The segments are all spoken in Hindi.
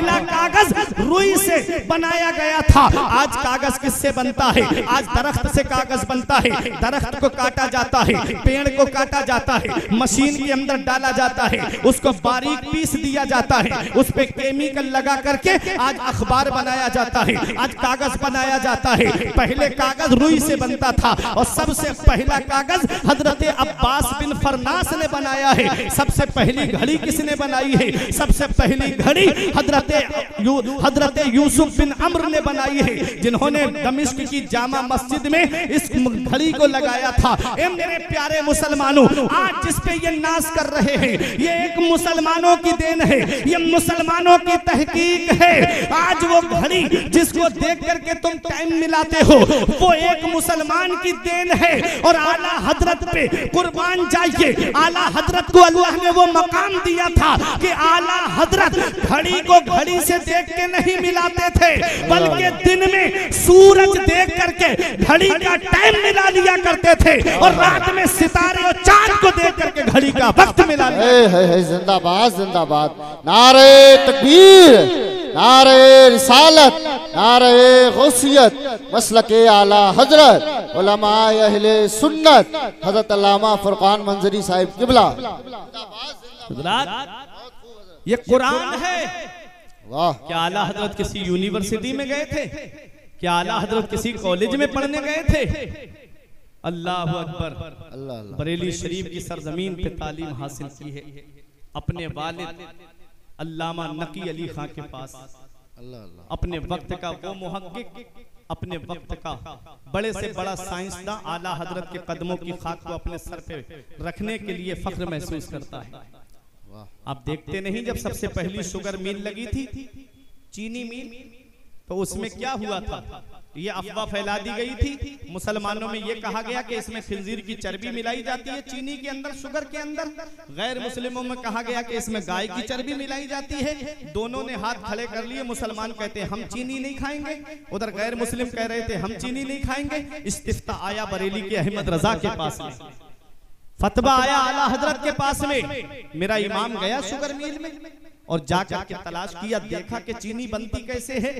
पहला कागज रुई से बनाया गया था। आज कागज किससे बनता है? आज दरख्त से कागज बनता है। दरख्त को काटा जाता है, पेड़ को काटा जाता है, मशीन के अंदर डाला जाता है, उसको बारीक पीस दिया जाता है, उस पे केमिकल लगा करके आज अखबार बनाया जाता है, आज कागज बनाया जाता है। पहले कागज रुई से बनता था और सबसे पहला कागज हजरत अब्बास बिन फरनास ने बनाया है। सबसे पहली घड़ी किसने बनाई है? सबसे पहली घड़ी हजरत यूसुफ बिन अम्र ने बनाई है, जिन्होंने दमिश्क की जामा मस्जिद में इस घड़ी को लगाया था। ए मेरे प्यारे मुसलमानों, आज जिस पे ये नाज कर रहे हैं, ये एक मुसलमानों की देन है, ये मुसलमानों की तहकीक है। आज वो घड़ी जिसको देख करके तुम टाइम मिलाते हो, वो एक मुसलमान की देन है। और आला हजरत पे कुर्बान जाइए, आला हजरत को अल्लाह ने वो मकाम दिया था कि आला हजरत घड़ी को घड़ी से देख के नहीं मिलाते थे, बल्कि दिन में सूरज देख करके घड़ी का टाइम मिला लिया करते थे और रात में सितारे और चांद को देख करके घड़ी का वक्त मिला लिया। जिंदाबाद जिंदाबाद, नारे तकबीर, नारे रिसालत, नारे गौसियत, मसलके आला हजरत, उलमाए अहले सुन्नत, हजरत अल्लामा फुरकान मंजरी साहिब किबला। ये कुरान है। वाह, क्या आला हजरत किसी यूनिवर्सिटी में गए थे? क्या आला हजरत किसी कॉलेज में पढ़ने गए थे? अल्लाह अकबर। अल्लाह अल्लाह। बरेली शरीफ की सरजमीन पे तालीम हासिल की है अपने वालिद अल्लामा नकी अली खां के पास। अल्लाह अल्लाह। अपने वक्त का वो मुहक्किक, अपने वक्त का बड़े से बड़ा साइंसदान आला हजरत के कदमों की खाक को अपने सर पे रखने के लिए फख्र महसूस करता है। आप देखते नहीं, जब सबसे पहली शुगर मिल लगी थी, चीनी मिल, तो उसमें क्या हुआ था? ये अफवाह फैला दी गई थी मुसलमानों में, ये कहा गया कि इसमें खिंजीर की चर्बी मिलाई जाती है चीनी के अंदर, शुगर के अंदर। गैर मुस्लिमों में कहा गया कि इसमें गाय की चर्बी मिलाई जाती है। दोनों ने हाथ खड़े कर लिए। मुसलमान कहते हैं हम चीनी नहीं खाएंगे, उधर गैर मुस्लिम कह रहे थे हम चीनी नहीं खाएंगे। इस्तिफ्ता आया बरेली के अहमद रजा के पास में, फतवा आया आला हजरत के पास में। मेरा इमाम गया शुगर मिल में और जाकर के तलाश किया, देखा कि चीनी बनती कैसे है।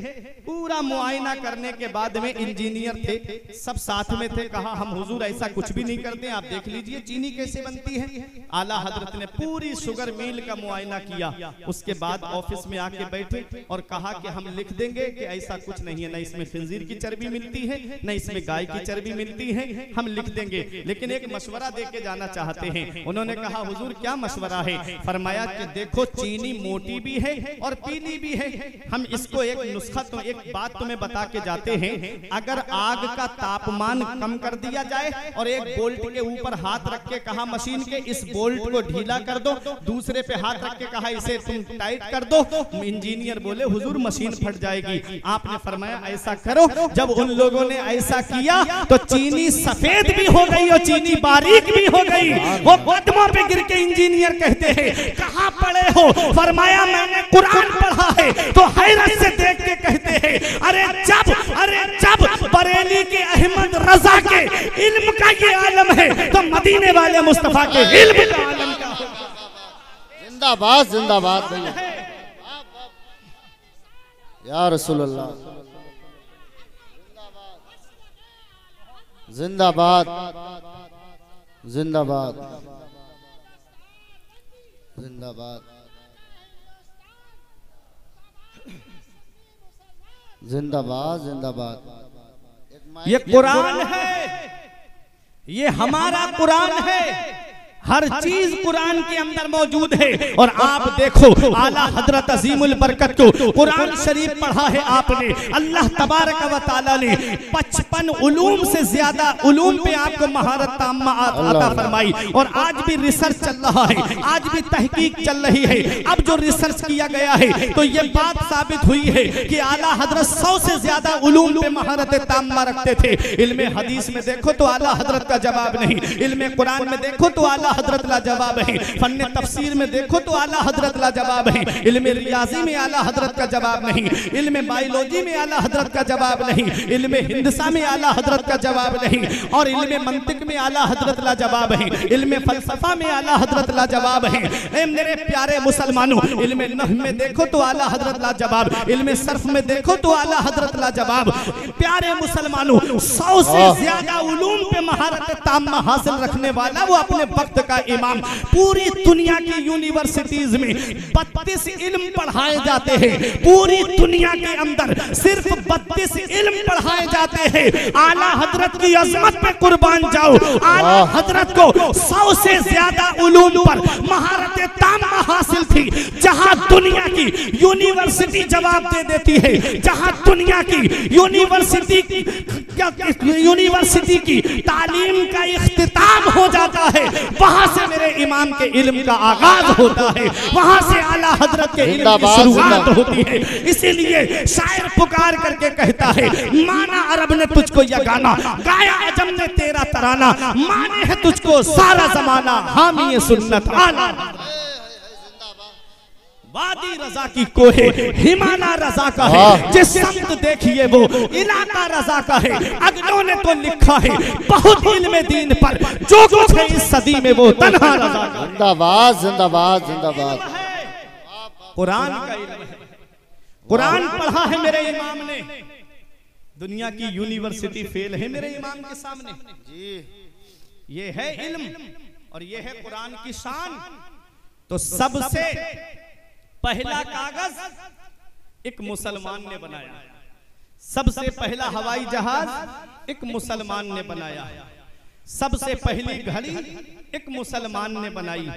पूरा मुआयना करने के बाद में इंजीनियर थे, सब साथ में थे, कहा हम हुजूर ऐसा कुछ भी नहीं करते, आप देख लीजिए चीनी कैसे बनती है। आला हजरत ने पूरी शुगर मिल का मुआयना किया। उसके बाद ऑफिस में आके बैठे और कहा कि हम लिख देंगे कि ऐसा कुछ नहीं है, न इसमें खिंजीर की चर्बी मिलती है, न इसमें गाय की चर्बी मिलती है, हम लिख देंगे, लेकिन एक मशवरा दे के जाना चाहते हैं। उन्होंने कहा हुजूर क्या मशवरा है? फरमाया कि देखो चीनी मोटी भी है और पीली भी है, हम इसको एक नुस्खा, तो एक बात तुम्हें बता के जाते हैं, अगर आग का तापमान कम कर दिया जाए और एक बोल्ट के ऊपर हाथ रख के कहा मशीन के इस बोल्ट को ढीला कर दो, दूसरे पे हाथ रख के कहा इसे तुम टाइट कर दो, इंजीनियर बोले हुजूर मशीन फट जाएगी। आपने फरमाया ऐसा करो। जब उन लोगों ने ऐसा किया तो चीनी सफेद भी हो गई और चीनी बारीक भी हो गई। वो कदमों पे गिर के इंजीनियर कहते हैं कहाँ पढ़े हो? फरमाया मैंने कुरान पढ़ा है। तो हैरत से देख के कहते हैं अरे जब बरेली के अहमद रजा के इल्म का ये आलम है तो मदीने वाले मुस्तफा के इल्म का आलम क्या होगा? जिंदाबाद जिंदाबाद भैया, या रसूलुल्लाह, जिंदाबाद जिंदाबाद जिंदाबाद जिंदाबाद जिंदाबाद। ये कुरान है, ये हमारा कुरान है, हर चीज कुरान के अंदर मौजूद है। और आप देखो आला हजरत अजीमुल बरकत को कुरान शरीफ पढ़ा है आपने, अल्लाह तबारक व तआला ने 55 उलूम से ज्यादा उलूम पे आपको महारत ताम्मा अता फरमाई। और आज भी रिसर्च चल रहा है, आज भी तहकीक चल रही है। अब जो रिसर्च किया गया है तो ये बात साबित हुई है कि आला हजरत 100 से ज्यादा उलूम पे महारत ताम्मा रखते थे। इल्मे हदीस में देखो तो आला हजरत का जवाब नहीं, इल्मे कुरान में देखो तो आला हजरत लाजवाब है, फन्ने तफसीर में देखो तो आला हजरत लाजवाब है, इल्म रियाजी में आला हजरत का जवाब नहीं, इल्म बायोलॉजी में आला हजरत का जवाब नहीं, इल्म हिंदसा में आला हजरत का जवाब नहीं, और इल्म मंतिक में आला हजरत लाजवाब है, इल्म फलसफा में आला हजरत लाजवाब है। ए मेरे प्यारे मुसलमानों, इल्म नहव में देखो तो आला हजरत लाजवाब, इल्म सर्फ में देखो तो आला हजरत लाजवाब। प्यारे मुसलमानों, 100 से ज्यादा उलूम पे महारत ताम्मा हासिल रखने वाला वो अपने वक्त का इमाम। पूरी दुनिया की यूनिवर्सिटीज में 32 इल्म पढ़ाए जाते हैं, पूरी दुनिया के अंदर सिर्फ 32 इल्म पढ़ाए जाते हैं। आला हजरत की अजमत पे कुर्बान जाओ, आला हजरत को 100 से ज्यादा उलूम पर महारत ताम्मा हासिल थी। जहां दुनिया की यूनिवर्सिटी जवाब दे देती है, जहां दुनिया की यूनिवर्सिटी की तालीम का इख्तिताम हो जाता है, वहां से मेरे इमाम के इल्म का आगाज होता है, वहां से आला हजरत के इल्म की शुरुआत होती है। इसीलिए शायर पुकार करके कहता है, माना अरब ने तुझको यह गाना, गाया अजम ने तेरा तराना, माने है तुझको सारा जमाना, हामी सुन्नत आला। वादी रजा की कोहे हिमाना रजा का है, जिस संत देखिए वो इलाका रजा का है। अगलों ने तो लिखा है बहुत इल्म दीन पर, जो कुछ है इस सदी में वो तन्हा रजा का। जिंदाबाद जिंदाबाद जिंदाबाद। कुरान का इल्म है, कुरान पढ़ा है मेरे इमाम ने, दुनिया की यूनिवर्सिटी फेल है मेरे इमाम के सामने जी। ये है इल्म और ये है कुरान की शान। तो सबसे पहला कागज एक मुसलमान ने बनाया, सबसे पहला हवाई जहाज एक मुसलमान ने बनाया, सबसे पहली घड़ी एक मुसलमान ने बनाई।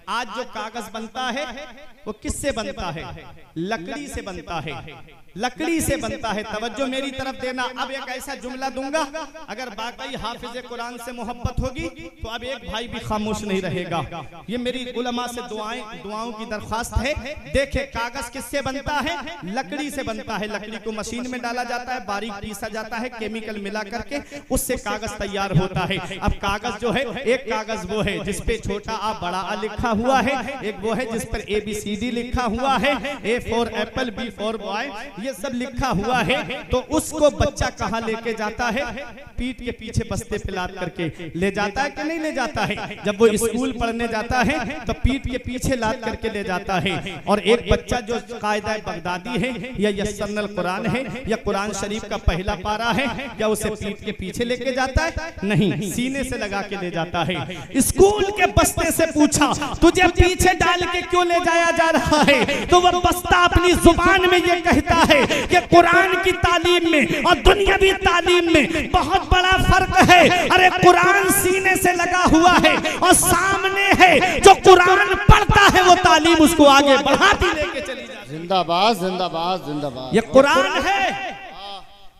आज जो कागज बनता है वो किससे बनता है? लकड़ी से बनता है, लकड़ी से बनता है। तवज्जो मेरी तरफ देना। अब एक ऐसा जुमला दूंगा, अगर वाकई हाफिज कुरान से मोहब्बत होगी तो अब एक भाई भी खामोश नहीं रहेगा। ये मेरी उलमा से दुआओं की दरख्वास्त है। देखे कागज किससे बनता है? लकड़ी से बनता है। लकड़ी को मशीन में डाला जाता है, बारीक पीसा जाता है, केमिकल मिला करके उससे कागज तैयार होता है। अब कागज जो है, एक कागज वो है जिसपे छोटा आ बड़ा आ लिखा हुआ है, एक वो है जिस पर ABCD लिखा हुआ है, A for Apple, B for boy, ये सब लिखा हुआ है। तो उसको बच्चा कहाँ लेके जाता है? पीठ के पीछे बस्ते पे लाद करके ले जाता है कि नहीं ले जाता है? जब वो स्कूल पढ़ने जाता है तो पीठ के पीछे लाद करके ले जाता है। और एक बच्चा जो कायदा बगदादी है या यस्सरनल कुरान है या कुरान शरीफ का पहला पारा है, क्या उसे पीठ के पीछे लेके जाता है? नहीं, सीने से लगा के ले जाता है। स्कूल के बस्ते से पूछा, तुझे पीछे डाल के क्यों ले जाया जा रहा है? तो वह बस्ता अपनी जुबान में ये कहता है कि कुरान की तालीम में और दुनियावी तालीम में बहुत बड़ा फर्क है। अरे कुरान सीने से लगा हुआ है और सामने है जो कुरान पढ़ता है, वो तालीम उसको आगे बढ़ाती लेके चली जाती है। जिंदाबाद जिंदाबाद जिंदाबाद। ये कुरान है।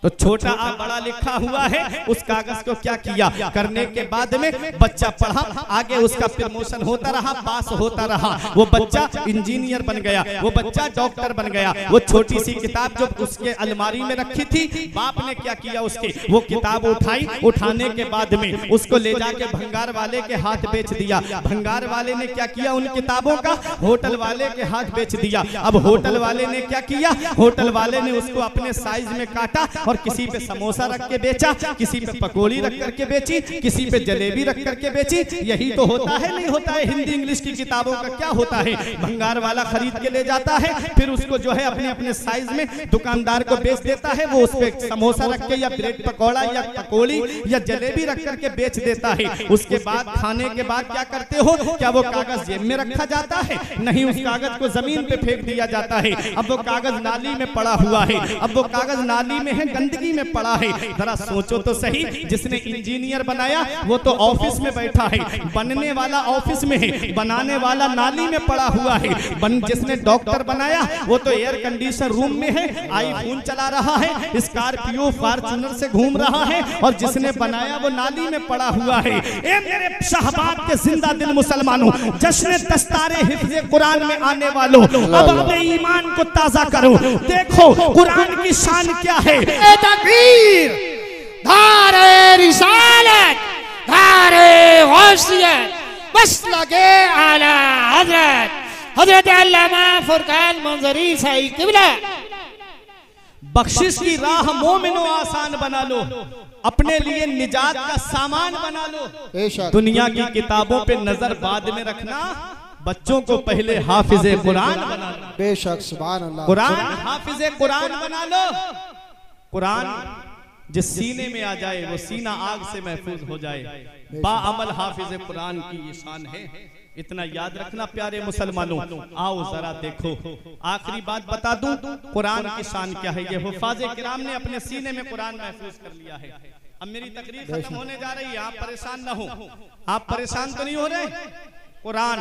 तो छोटा आ बड़ा लिखा हुआ है। उस कागज को क्या किया? करने के बाद में बच्चा पढ़ा, आगे उसका प्रमोशन होता रहा, पास होता रहा। वो बच्चा इंजीनियर बन गया, वो बच्चा डॉक्टर बन गया। वो छोटी सी किताब जो उसके अलमारी में रखी थी, बाप ने क्या किया उसके? वो किताब उठाई, उठाने के बाद में उसको ले जाके भंगार वाले के हाथ बेच दिया। भंगार वाले ने क्या किया? उन किताबों का होटल वाले के हाथ बेच दिया। अब होटल वाले ने क्या किया? होटल वाले ने उसको अपने साइज में काटा और किसी पे समोसा रख के बेचा, किसी पे पकोड़ी रख करके बेची, किसी पे जलेबी रख करके बेची। यही तो होता है, नहीं होता है? हिंदी इंग्लिश की किताबों का क्या होता है? भंगार वाला खरीद के ले जाता है, फिर उसको जो है अपने अपने साइज में दुकानदार को बेच देता है। वो उस पे समोसा रख के या ब्रेड पकौड़ा या पकोड़ी या जलेबी रख करके बेच देता है। उसके बाद खाने के बाद क्या करते हो? क्या वो कागज जेब में रखा जाता है? नहीं, उस कागज को जमीन पे फेंक दिया जाता है। अब वो कागज नाली में पड़ा हुआ है। अब वो कागज नाली में है, गंदगी में पड़ा है। जरा सोचो तो सही, जिसने इंजीनियर बनाया वो तो ऑफिस में बैठा है, बनने वाला ऑफिस में है, बनाने वाला नाली में पड़ा हुआ है। जिसने डॉक्टर बनाया वो तो एयर कंडीशन रूम में है, आईफोन चला रहा है, स्कॉर्पियो फॉर्च्यूनर से घूम रहा है, और जिसने बनाया वो नाली में पड़ा हुआ है। ए मेरे शहबाब के जिंदा दिल मुसलमानों, जश्न दस्तारे हिफ्ज़े कुरान में आने वालों, अब अपने ईमान को ताजा करो। देखो कुरान की शान क्या है। धारे रिसालत, धारे गौसियत, बस लगे आला हजरत हजरत अल्लामा फुरकान मंजरी साई किबला। बख्शिश की राह मोमिनो आसान बना लो, अपने लिए निजात का सामान बना लो। बेशक दुनिया की किताबों पे नजर बाद में रखना, बच्चों को पहले हाफिजे कुरान बना लो। बेशक सुभान अल्लाह। कुरान हाफिजे कुरान बना लो। कुरान जिस सीने में आ जाए वो सीना आग से महफूज हो जाए। बाअमल हाफिज कुरान की ये शान है, इतना याद रखना प्यारे मुसलमानों। आओ जरा देखो, आखिरी बात बता दूं, कुरान की शान क्या है। ये हुफाज किराम ने अपने सीने में कुरान महफूज कर लिया है। अब मेरी तकरीर खत्म होने जा रही है, आप परेशान ना हो। आप परेशान तो नहीं हो रहे? कुरान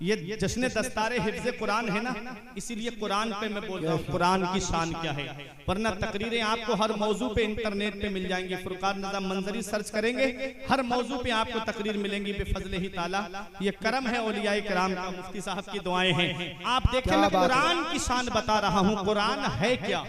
ये जश्न दस्तारे हिफ्ज़ कुरान है ना, इसीलिए कुरान पे मैं बोल रहा हूँ कुरान की शान क्या है। वरना तकरीरें आपको हर मौजू पे इंटरनेट पे मिल जाएंगी। फुरकान निज़ाम मंजरी सर्च करेंगे, हर मौजू पे आपको तकरीर मिलेंगी बेफजल ही ताला। ये करम है औलिया किराम का, मुफ्ती साहब की दुआएं हैं। आप देखें, मैं कुरान की शान बता रहा हूँ। कुरान है क्या?